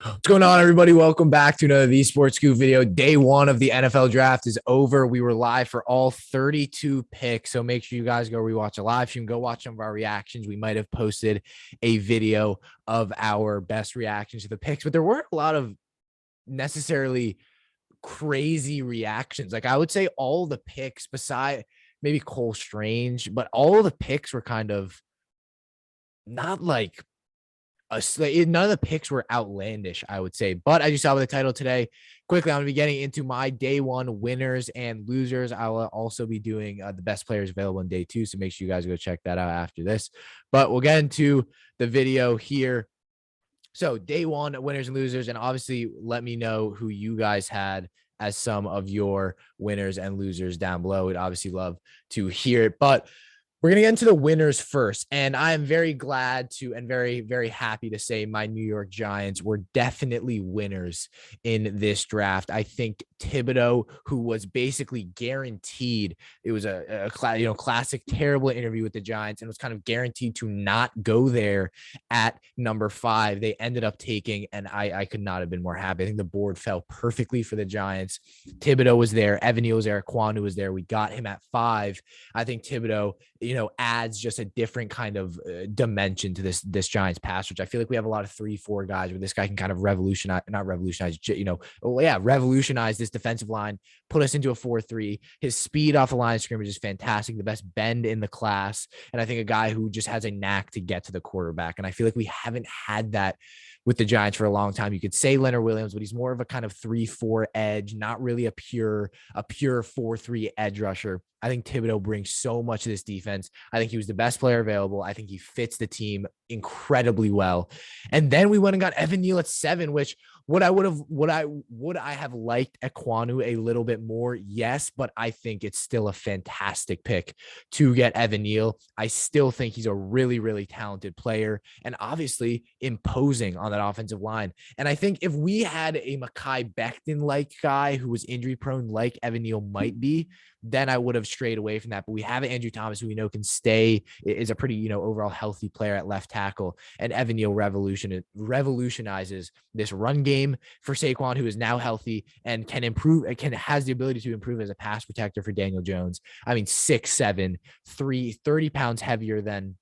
What's going on, everybody? Welcome back to another TheeSportsScoop video. Day one of the NFL draft is over. We were live for all 32 picks, so make sure you guys go rewatch a live stream. Go watch some of our reactions. We might have posted a video of our best reactions to the picks, but there weren't a lot of necessarily crazy reactions. Like I would say all the picks, beside maybe Cole Strange, but all the picks were kind of not like none of the picks were outlandish, I would say. But as you saw with the title today, quickly, I'm going to be getting into my day one winners and losers. I will also be doing the best players available in day two. So make sure you guys go check that out after this. But we'll get into the video here. So day one, winners and losers. And obviously, let me know who you guys had as some of your winners and losers down below. We'd obviously love to hear it. But we're going to get into the winners first. And I am very glad to and very, very happy to say my New York Giants were definitely winners in this draft. I think Thibodeau, who was basically guaranteed, it was a classic terrible interview with the Giants and was kind of guaranteed to not go there at number 5. They ended up taking, and I could not have been more happy. I think the board fell perfectly for the Giants. Thibodeau was there. Evan Neal was there. Kwanu was there. We got him at 5. I think Thibodeau, adds just a different kind of dimension to this Giants pass, which I feel like we have a lot of 3-4 guys where this guy can kind of revolutionize this defensive line, put us into a 4-3. His speed off the line of scrimmage is fantastic, the best bend in the class. And I think a guy who just has a knack to get to the quarterback. And I feel like we haven't had that with the Giants for a long time. You could say Leonard Williams, but he's more of a kind of 3-4 edge, not really a pure 4-3 edge rusher. I think Thibodeau brings so much to this defense. I think he was the best player available. I think he fits the team incredibly well. And then we went and got Evan Neal at 7, which would I have liked Kwanu a little bit more? Yes, but I think it's still a fantastic pick to get Evan Neal. I still think he's a really, really talented player and obviously imposing on that offensive line. And I think if we had a Mekhi Becton-like guy who was injury prone like Evan Neal might be, then I would have strayed away from that. But we have Andrew Thomas, who we know can stay, is a pretty, overall healthy player at left tackle. And Evan Neal revolutionizes this run game for Saquon, who is now healthy and has the ability to improve as a pass protector for Daniel Jones. I mean, 6'7", 30 pounds heavier than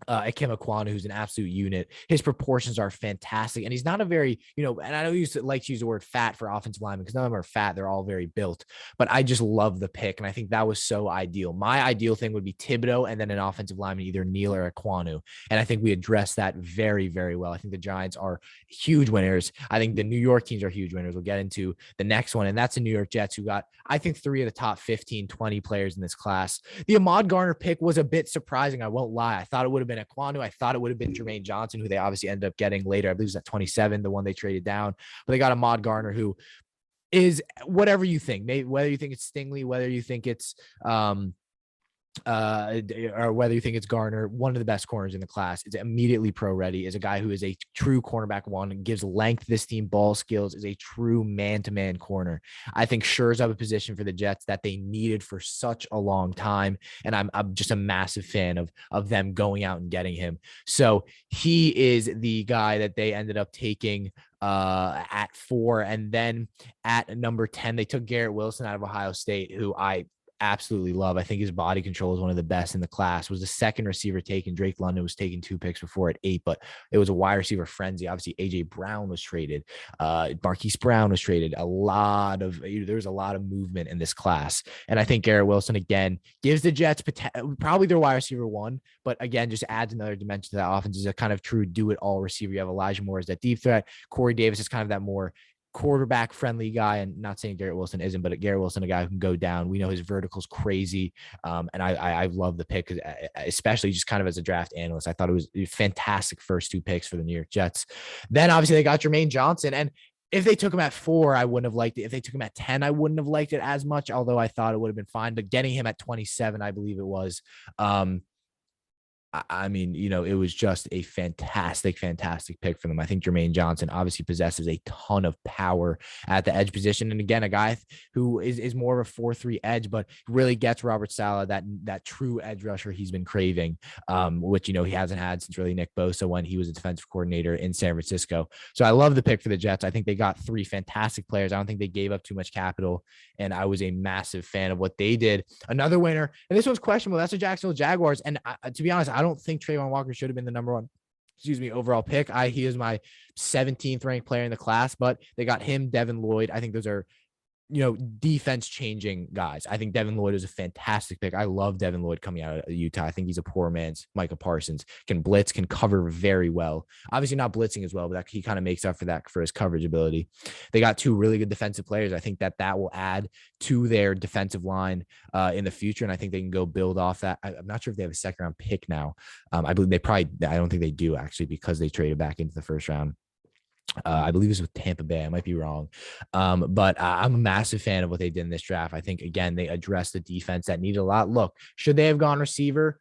Ikem Ekwonu, who's an absolute unit. His proportions are fantastic. And he's not a very, and I know you like to use the word fat for offensive linemen because none of them are fat. They're all very built. But I just love the pick. And I think that was so ideal. My ideal thing would be Thibodeau and then an offensive lineman, either Neal or Ekwonu. And I think we addressed that very, very well. I think the Giants are huge winners. I think the New York teams are huge winners. We'll get into the next one. And that's the New York Jets, who got, I think, 3 of the top 15, 20 players in this class. The Ahmad Garner pick was a bit surprising. I won't lie. I thought it would have been Ekwonu. I thought it would have been Jermaine Johnson, who they obviously ended up getting later. I believe it was at 27, the one they traded down. But they got Ahmad Garner, who is whatever you think. Maybe whether you think it's Stingley, whether you think it's or whether you think it's Garner, one of the best corners in the class. Is immediately pro ready, is a guy who is a true cornerback one and gives length to this team, ball skills, is a true man-to-man corner. I think shores up a position for the Jets that they needed for such a long time. And I'm just a massive fan of them going out and getting him. So he is the guy that they ended up taking at 4. And then at number 10, they took Garrett Wilson out of Ohio State, who I absolutely love. I think his body control is one of the best in the class. Was the second receiver taken. Drake London was taking 2 picks before at 8, but it was a wide receiver frenzy. Obviously, AJ Brown was traded. Marquise Brown was traded. There was a lot of movement in this class. And I think Garrett Wilson, again, gives the Jets probably their wide receiver 1, but again, just adds another dimension to that offense. Is a kind of true do-it-all receiver. You have Elijah Moore as that deep threat. Corey Davis is kind of that more quarterback friendly guy, and not saying Garrett Wilson isn't, but Garrett Wilson, a guy who can go down. We know his vertical's crazy. And I love the pick, especially just kind of as a draft analyst. I thought it was a fantastic first 2 picks for the New York Jets. Then obviously they got Jermaine Johnson, and if they took him at 4, I wouldn't have liked it. If they took him at 10, I wouldn't have liked it as much, although I thought it would have been fine. But getting him at 27, I believe it was, I mean, it was just a fantastic, fantastic pick for them. I think Jermaine Johnson obviously possesses a ton of power at the edge position. And again, a guy who is more of a 4-3 edge, but really gets Robert Saleh that true edge rusher he's been craving, which, he hasn't had since really Nick Bosa when he was a defensive coordinator in San Francisco. So I love the pick for the Jets. I think they got 3 fantastic players. I don't think they gave up too much capital. And I was a massive fan of what they did. Another winner, and this one's questionable. That's the Jacksonville Jaguars. And to be honest, I don't think Trayvon Walker should have been the number 1, overall pick. He is my 17th ranked player in the class, but they got him, Devin Lloyd. I think those are defense changing guys. I think Devin Lloyd is a fantastic pick. I love Devin Lloyd coming out of Utah. I think he's a poor man's Micah Parsons. Can blitz, can cover very well. Obviously not blitzing as well, but he kind of makes up for that for his coverage ability. They got 2 really good defensive players. I think that will add to their defensive line in the future, and I think they can go build off that. I'm not sure if they have a second round pick now. I believe I don't think they do actually, because they traded back into the first round. I believe it's with Tampa Bay. I might be wrong. But I'm a massive fan of what they did in this draft. I think, again, they addressed the defense that needed a lot. Look, should they have gone receiver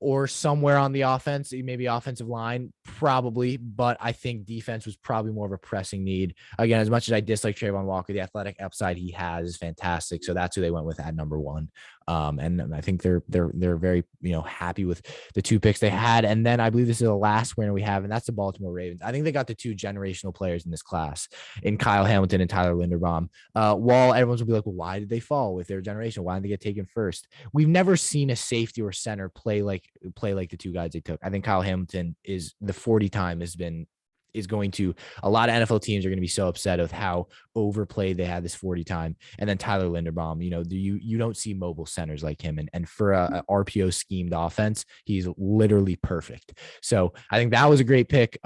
or somewhere on the offense, maybe offensive line? Probably. But I think defense was probably more of a pressing need. Again, as much as I dislike Trayvon Walker, the athletic upside he has is fantastic. So that's who they went with at number 1. And I think they're very, happy with the 2 picks they had. And then I believe this is the last winner we have, and that's the Baltimore Ravens. I think they got the 2 generational players in this class in Kyle Hamilton and Tyler Linderbaum. While everyone's will be like, well, why did they fall with their generation? Why did they get taken first? We've never seen a safety or center play like the 2 guys they took. I think Kyle Hamilton is the 40 time is going to, a lot of NFL teams are going to be so upset with how overplayed they had this 40 time. And then Tyler Linderbaum, you don't see mobile centers like him. And for a RPO schemed offense, he's literally perfect. So I think that was a great pick.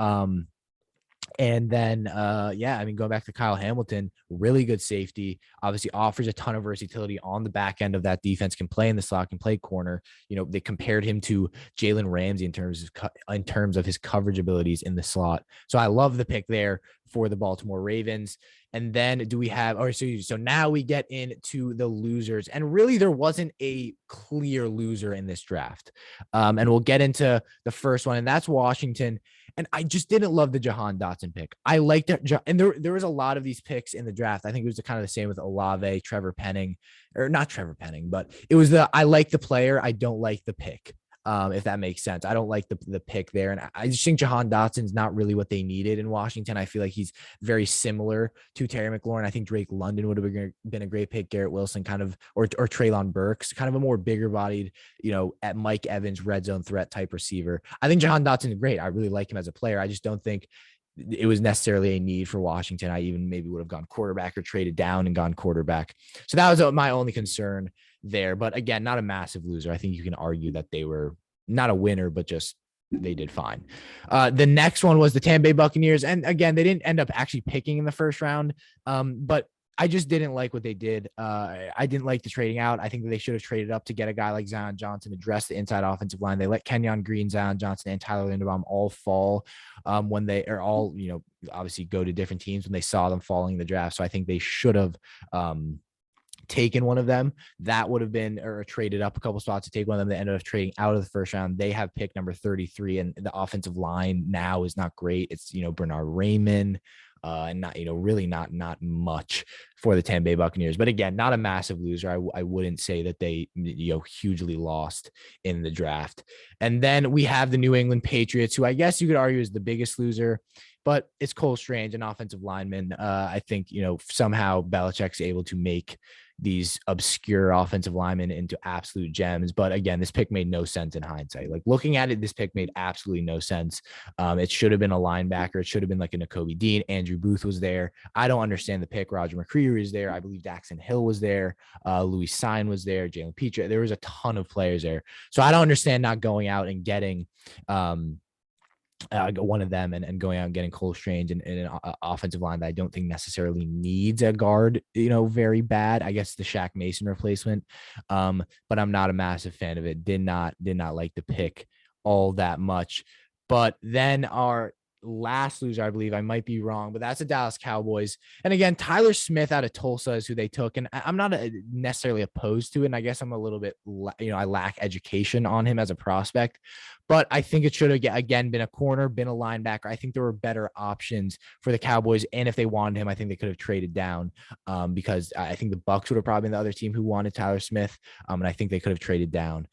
And then, going back to Kyle Hamilton, really good safety, obviously offers a ton of versatility on the back end of that defense, can play in the slot, can play corner. They compared him to Jalen Ramsey in terms of his coverage abilities in the slot. So I love the pick there for the Baltimore Ravens. And then do we have, so now we get into the losers, and really there wasn't a clear loser in this draft. And we'll get into the first one, and that's Washington. And I just didn't love the Jahan Dotson pick. I liked it. And there was a lot of these picks in the draft. I think it was kind of the same with Olave, Trevor Penning, or not Trevor Penning, but it was I like the player. I don't like the pick. If that makes sense. I don't like the pick there. And I just think Jahan Dotson's not really what they needed in Washington. I feel like he's very similar to Terry McLaurin. I think Drake London would have been a great pick. Garrett Wilson kind of, or Treylon Burks, kind of a more bigger bodied, at Mike Evans, red zone threat type receiver. I think Jahan Dotson is great. I really like him as a player. I just don't think it was necessarily a need for Washington. I even maybe would have gone quarterback or traded down and gone quarterback. So that was my only concern there. But again, not a massive loser. I think you can argue that they were not a winner, but just they did fine. The next one was the Tampa Bay Buccaneers. And again, they didn't end up actually picking in the first round. But I just didn't like what they did. I didn't like the trading out. I think that they should have traded up to get a guy like Zion Johnson to address the inside offensive line. They let Kenyon Green, Zion Johnson, and Tyler Linderbaum all fall when they are all, obviously go to different teams when they saw them falling in the draft. So I think they should have taken one of them. That would have been, or traded up a couple spots to take one of them. They ended up trading out of the first round. They have pick number 33, and the offensive line now is not great. It's, Bernard Raymond, and not, really not much for the Tampa Bay Buccaneers. But again, not a massive loser. I wouldn't say that they, hugely lost in the draft. And then we have the New England Patriots, who I guess you could argue is the biggest loser, but it's Cole Strange, an offensive lineman. I think, somehow Belichick's able to make these obscure offensive linemen into absolute gems. But again, this pick made no sense in hindsight. Like, looking at it, this pick made absolutely no sense. It should have been a linebacker. It should have been like a Nakobe Dean. Andrew Booth was there. I don't understand the pick. Roger McCreary is there. I believe Daxton Hill was there. Louis Sign was there. Jalen Petra. There was a ton of players there. So I don't understand not going out and getting one of them and going out and getting Cole Strange in an offensive line that I don't think necessarily needs a guard, very bad. I guess the Shaq Mason replacement. But I'm not a massive fan of it. Did not like the pick all that much. But then our last loser, I believe, I might be wrong, but that's the Dallas Cowboys. And again, Tyler Smith out of Tulsa is who they took. And I'm not necessarily opposed to it. And I guess I'm a little bit, I lack education on him as a prospect. But I think it should have, again, been a corner, been a linebacker. I think there were better options for the Cowboys. And if they wanted him, I think they could have traded down because I think the Bucs would have probably been the other team who wanted Tyler Smith. And I think they could have traded down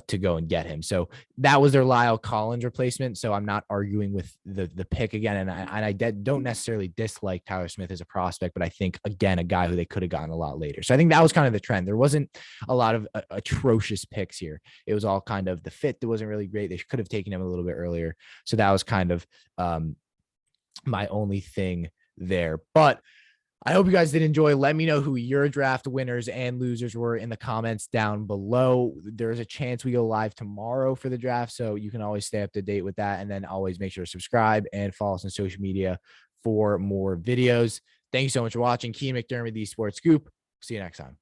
to go and get him. So that was their Lyle Collins replacement. So I'm not arguing with the pick again. And I don't necessarily dislike Tyler Smith as a prospect, but I think, again, a guy who they could have gotten a lot later. So I think that was kind of the trend. There wasn't a lot of atrocious picks here. It was all kind of the fit that wasn't really great. They could have taken him a little bit earlier. So that was kind of my only thing there. But I hope you guys did enjoy. Let me know who your draft winners and losers were in the comments down below. There's a chance we go live tomorrow for the draft, so you can always stay up to date with that. And then always make sure to subscribe and follow us on social media for more videos. Thank you so much for watching. Keen McDermott, The Sports Scoop. See you next time.